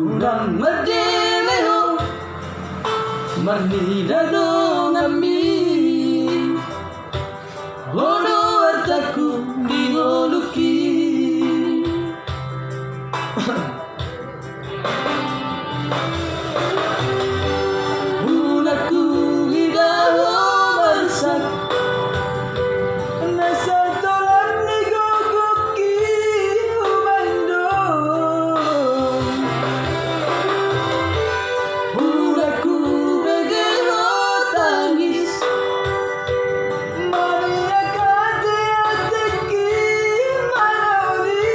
Unang madeleho marnida dongan hono artaku dingoluki unaku hidaho marsak nasa tolan ni gogoki umando unaku begeho tangis Maria kate ateki manori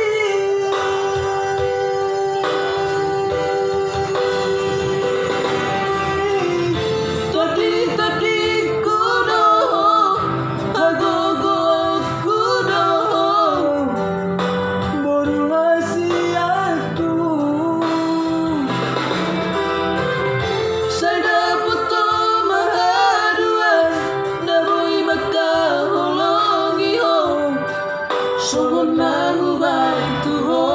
Tondi Tondikku doho agogo doho Boru hasianku Saya puto mahaduan Naboy magkaholongi ho Sungon mangubay tuho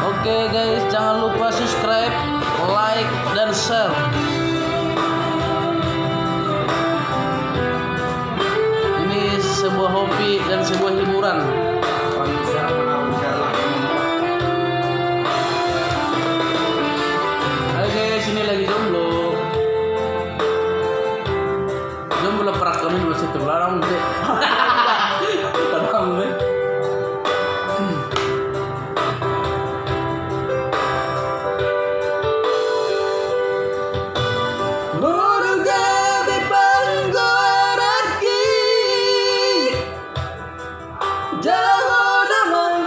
Oke guys, jangan lupa subscribe, like, dan share. Ini sebuah hobi dan sebuah hiburan. Hai guys, ini lagi jomblo. Jomblo perak kami masih terlarang deh. Terlarang deh. Boru gabe panggoraki Jalan damai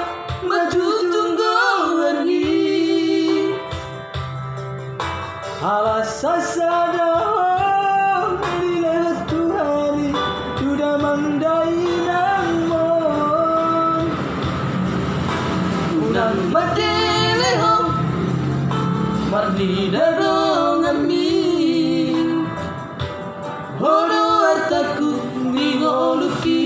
maju tungguani Alas sasada bila Tuhani Sudah mandai namun Unang madeleho Mardi darongami Hono artaku ngoluki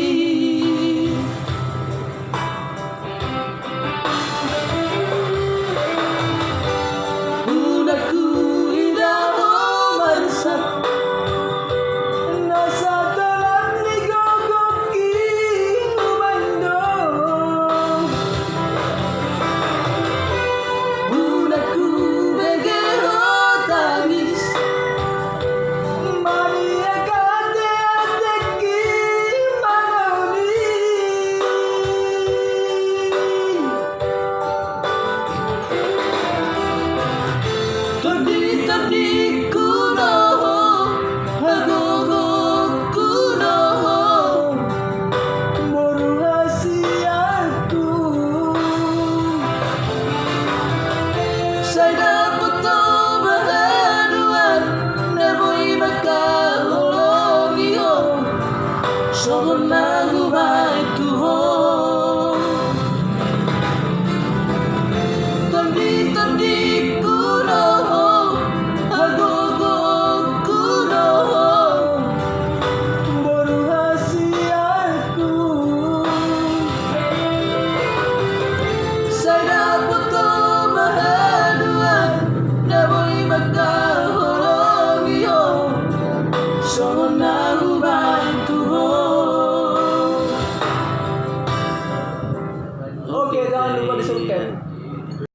Unaku indaho marsak Nasa tolan ni gogoki umando Unaku begeho tangis Maria kate ateki manoni Tondi Tondikku doho agogo doho Boru hasianku Saya puto mahaduan Naboy magkaholongi ho Sungon mangubay tuho Tondi Tondikku doho agogo lupa disurken.